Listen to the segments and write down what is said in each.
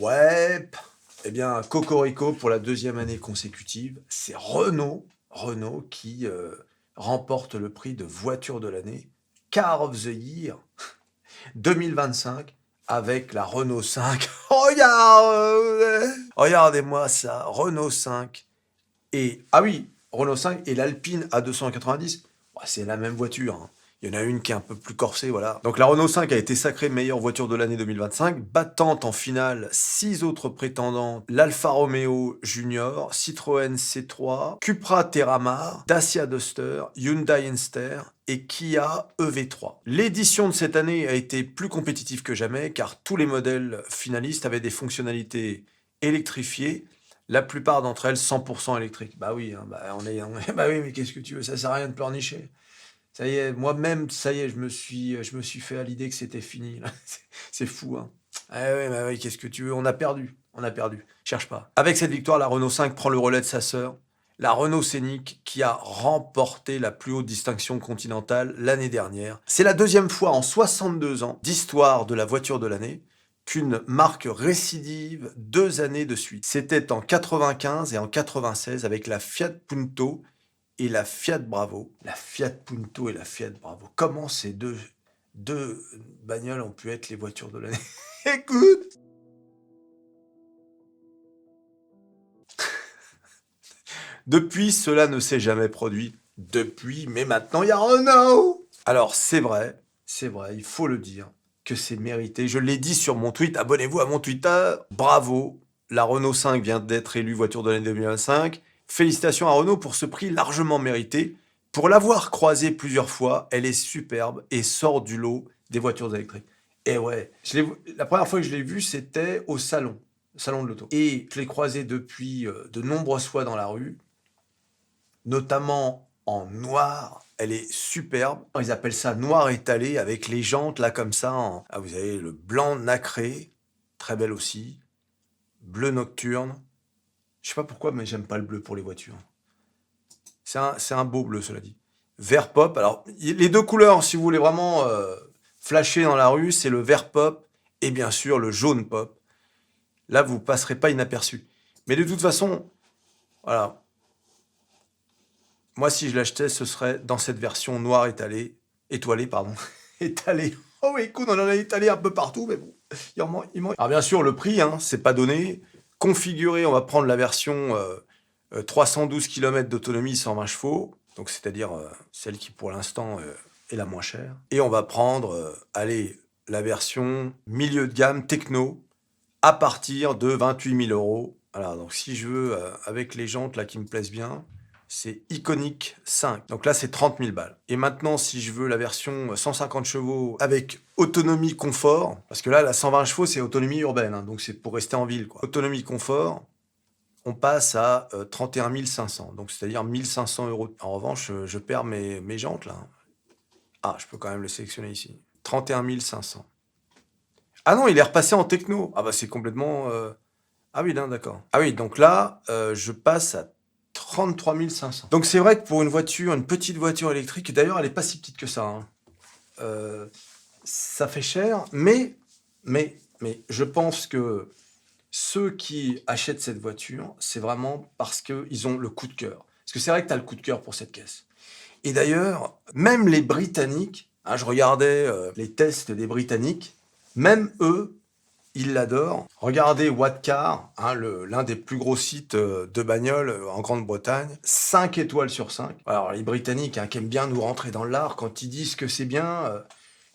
Ouais, eh bien, cocorico pour la deuxième année consécutive, c'est Renault qui remporte le prix de voiture de l'année, Car of the Year 2025, avec la Renault 5. Regardez-moi ça, Renault 5. Et, ah oui, Renault 5 et l'Alpine A290, bah, c'est la même voiture, hein. Il y en a une qui est un peu plus corsée, voilà. Donc la Renault 5 a été sacrée meilleure voiture de l'année 2025, battant en finale 6 autres prétendants, l'Alfa Romeo Junior, Citroën C3, Cupra Terramar, Dacia Duster, Hyundai Enster et Kia EV3. L'édition de cette année a été plus compétitive que jamais, car tous les modèles finalistes avaient des fonctionnalités électrifiées, la plupart d'entre elles 100% électriques. Bah oui, hein, bah oui, mais qu'est-ce que tu veux, ça sert à rien de pleurnicher. Ça y est, moi-même, ça y est, je me suis fait à l'idée que c'était fini, là. C'est fou, hein. Ah ouais, bah oui, qu'est-ce que tu veux, on a perdu. Cherche pas. Avec cette victoire, la Renault 5 prend le relais de sa sœur, la Renault Scénic, qui a remporté la plus haute distinction continentale l'année dernière. C'est la deuxième fois en 62 ans d'histoire de la voiture de l'année qu'une marque récidive 2 années de suite. C'était en 95 et en 96 avec la Fiat Punto et la Fiat Bravo. La Fiat Punto et la Fiat Bravo. Comment ces deux bagnoles ont pu être les voitures de l'année? Écoute, depuis, cela ne s'est jamais produit. Depuis, mais maintenant, il y a Renault. Alors, c'est vrai, il faut le dire, que c'est mérité. Je l'ai dit sur mon tweet, abonnez-vous à mon Twitter. Bravo, la Renault 5 vient d'être élue voiture de l'année 2025. Félicitations à Renault pour ce prix largement mérité. Pour l'avoir croisée plusieurs fois, elle est superbe et sort du lot des voitures électriques. Et ouais, la première fois que je l'ai vue, c'était au salon de l'auto. Et je l'ai croisée depuis de nombreuses fois dans la rue, notamment en noir. Elle est superbe. Ils appellent ça noir étalé avec les jantes là comme ça. Ah, vous avez le blanc nacré, très belle aussi. Bleu nocturne. Je sais pas pourquoi, mais j'aime pas le bleu pour les voitures. C'est un beau bleu, cela dit. Vert pop. Alors, les deux couleurs, si vous voulez vraiment flasher dans la rue, c'est le vert pop et bien sûr le jaune pop. Là, vous passerez pas inaperçu. Mais de toute façon, voilà. Moi, si je l'achetais, ce serait dans cette version noire étoilée, pardon, étalée. Oh oui, écoute, on en a étalé un peu partout, mais bon, il manque. Alors bien sûr, le prix, hein, c'est pas donné. Configuré, on va prendre la version 312 km d'autonomie, 120 chevaux, donc c'est-à-dire celle qui pour l'instant est la moins chère. Et on va prendre, allez, la version milieu de gamme techno à partir de 28 000 euros. Voilà, donc si je veux, avec les jantes là qui me plaisent bien, c'est Iconic 5. Donc là, c'est 30 000 balles. Et maintenant, si je veux la version 150 chevaux avec autonomie confort, parce que là, la 120 chevaux, c'est autonomie urbaine, hein, donc c'est pour rester en ville, quoi. Autonomie confort, on passe à 31 500, donc c'est-à-dire 1 500 euros. En revanche, je perds mes jantes là. Ah, je peux quand même le sélectionner ici. 31 500. Ah non, il est repassé en techno. Ah bah c'est complètement... Ah oui, non, d'accord. Ah oui, donc là, je passe à 33 500. Donc c'est vrai que pour une petite voiture électrique, d'ailleurs, elle est pas si petite que ça, hein, euh, ça fait cher, mais je pense que ceux qui achètent cette voiture, c'est vraiment parce qu'ils ont le coup de cœur. Parce que c'est vrai que tu as le coup de cœur pour cette caisse. Et d'ailleurs, même les Britanniques, hein, je regardais les tests des Britanniques, même eux, ils l'adorent. Regardez Whatcar, hein, l'un des plus gros sites de bagnoles en Grande-Bretagne, 5 étoiles sur 5. Alors les Britanniques, hein, qui aiment bien nous rentrer dans l'art, quand ils disent que c'est bien,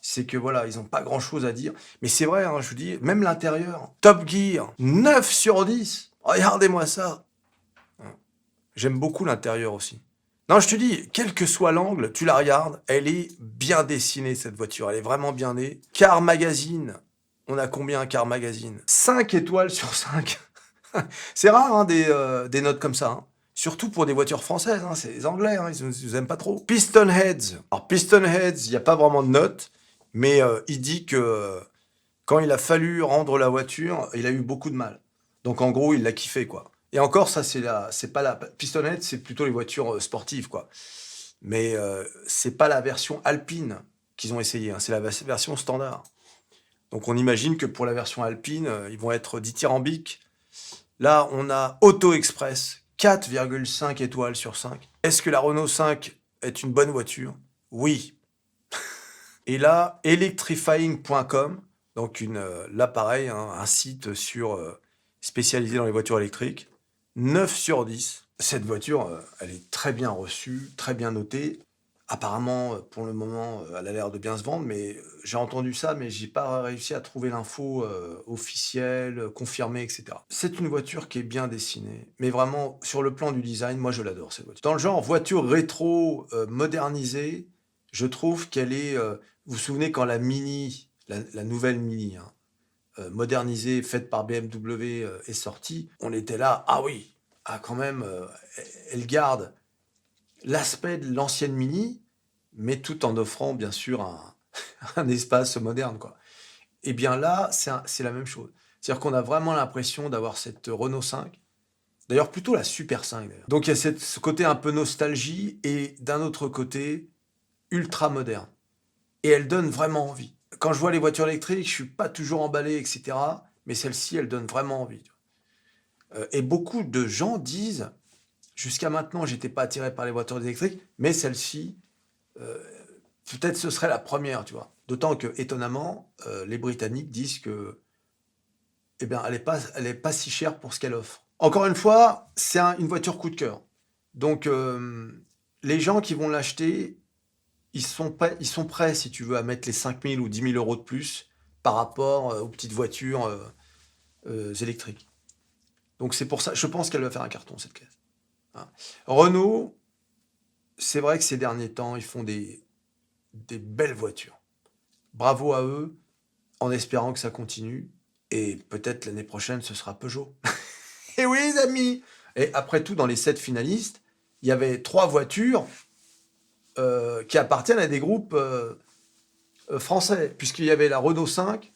c'est que voilà, ils n'ont pas grand-chose à dire. Mais c'est vrai, hein, je vous dis, même l'intérieur, Top Gear, 9 sur 10. Regardez-moi ça. J'aime beaucoup l'intérieur aussi. Non, je te dis, quel que soit l'angle, tu la regardes, elle est bien dessinée, cette voiture. Elle est vraiment bien née. Car Magazine, on a combien un Car Magazine? 5 étoiles sur 5. C'est rare, hein, des notes comme ça, hein. Surtout pour des voitures françaises, hein, c'est les Anglais, hein, ils aiment pas trop. Piston Heads. Alors, Piston Heads, il n'y a pas vraiment de notes, mais il dit que quand il a fallu rendre la voiture, il a eu beaucoup de mal. Donc en gros, il l'a kiffé, quoi. Et encore, ça, c'est pas la pistonnette, c'est plutôt les voitures sportives, quoi. Mais c'est pas la version alpine qu'ils ont essayé, hein, c'est la version standard. Donc on imagine que pour la version alpine, ils vont être dithyrambiques. Là, on a Auto Express, 4,5 étoiles sur 5. Est-ce que la Renault 5 est une bonne voiture? Oui. Et là, electrifying.com, donc là pareil, hein, un site spécialisé dans les voitures électriques, 9 sur 10. Cette voiture, elle est très bien reçue, très bien notée. Apparemment, pour le moment, elle a l'air de bien se vendre, mais j'ai entendu ça, mais j'ai pas réussi à trouver l'info officielle, confirmée, etc. C'est une voiture qui est bien dessinée, mais vraiment, sur le plan du design, moi je l'adore cette voiture. Dans le genre voiture rétro, modernisée, je trouve qu'elle est... vous vous souvenez quand la Mini, la nouvelle Mini, hein, modernisée, faite par BMW, est sortie, on était là, ah oui, ah quand même, elle garde l'aspect de l'ancienne Mini, mais tout en offrant bien sûr un espace moderne, quoi. Et bien là, c'est la même chose. C'est-à-dire qu'on a vraiment l'impression d'avoir cette Renault 5, d'ailleurs plutôt la Super 5 d'ailleurs. Donc il y a ce côté un peu nostalgie et d'un autre côté, ultra moderne. Et elle donne vraiment envie. Quand je vois les voitures électriques, je suis pas toujours emballé, etc. Mais celle-ci, elle donne vraiment envie. Et beaucoup de gens disent, jusqu'à maintenant, j'étais pas attiré par les voitures électriques, mais celle-ci, peut-être ce serait la première, tu vois. D'autant que, étonnamment, les Britanniques disent que, eh bien, elle est pas si chère pour ce qu'elle offre. Encore une fois, c'est une voiture coup de cœur. Donc, les gens qui vont l'acheter, ils sont prêts, si tu veux, à mettre les 5 000 ou 10 000 euros de plus par rapport aux petites voitures électriques. Donc, c'est pour ça, je pense qu'elle va faire un carton, cette caisse. Hein. Renault, c'est vrai que ces derniers temps, ils font des belles voitures. Bravo à eux, en espérant que ça continue. Et peut-être l'année prochaine, ce sera Peugeot. Et oui, les amis. Et après tout, dans les 7 finalistes, il y avait 3 voitures qui appartiennent à des groupes français, puisqu'il y avait la Renault 5,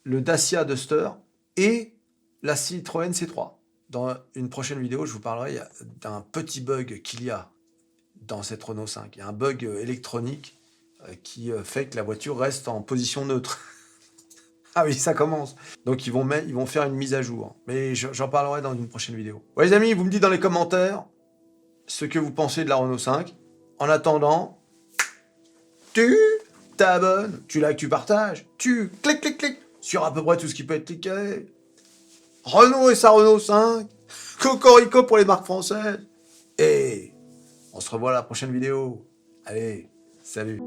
le Dacia Duster et la Citroën C3. Dans une prochaine vidéo, je vous parlerai d'un petit bug qu'il y a dans cette Renault 5. Il y a un bug électronique qui fait que la voiture reste en position neutre. Ah oui, ça commence. Donc ils vont faire une mise à jour. Mais j'en parlerai dans une prochaine vidéo. Ouais, les amis, vous me dites dans les commentaires ce que vous pensez de la Renault 5. En attendant, tu t'abonnes, tu likes, tu partages, tu cliques sur à peu près tout ce qui peut être cliqué. Renault et sa Renault 5. Cocorico pour les marques françaises. Et on se revoit à la prochaine vidéo. Allez, salut.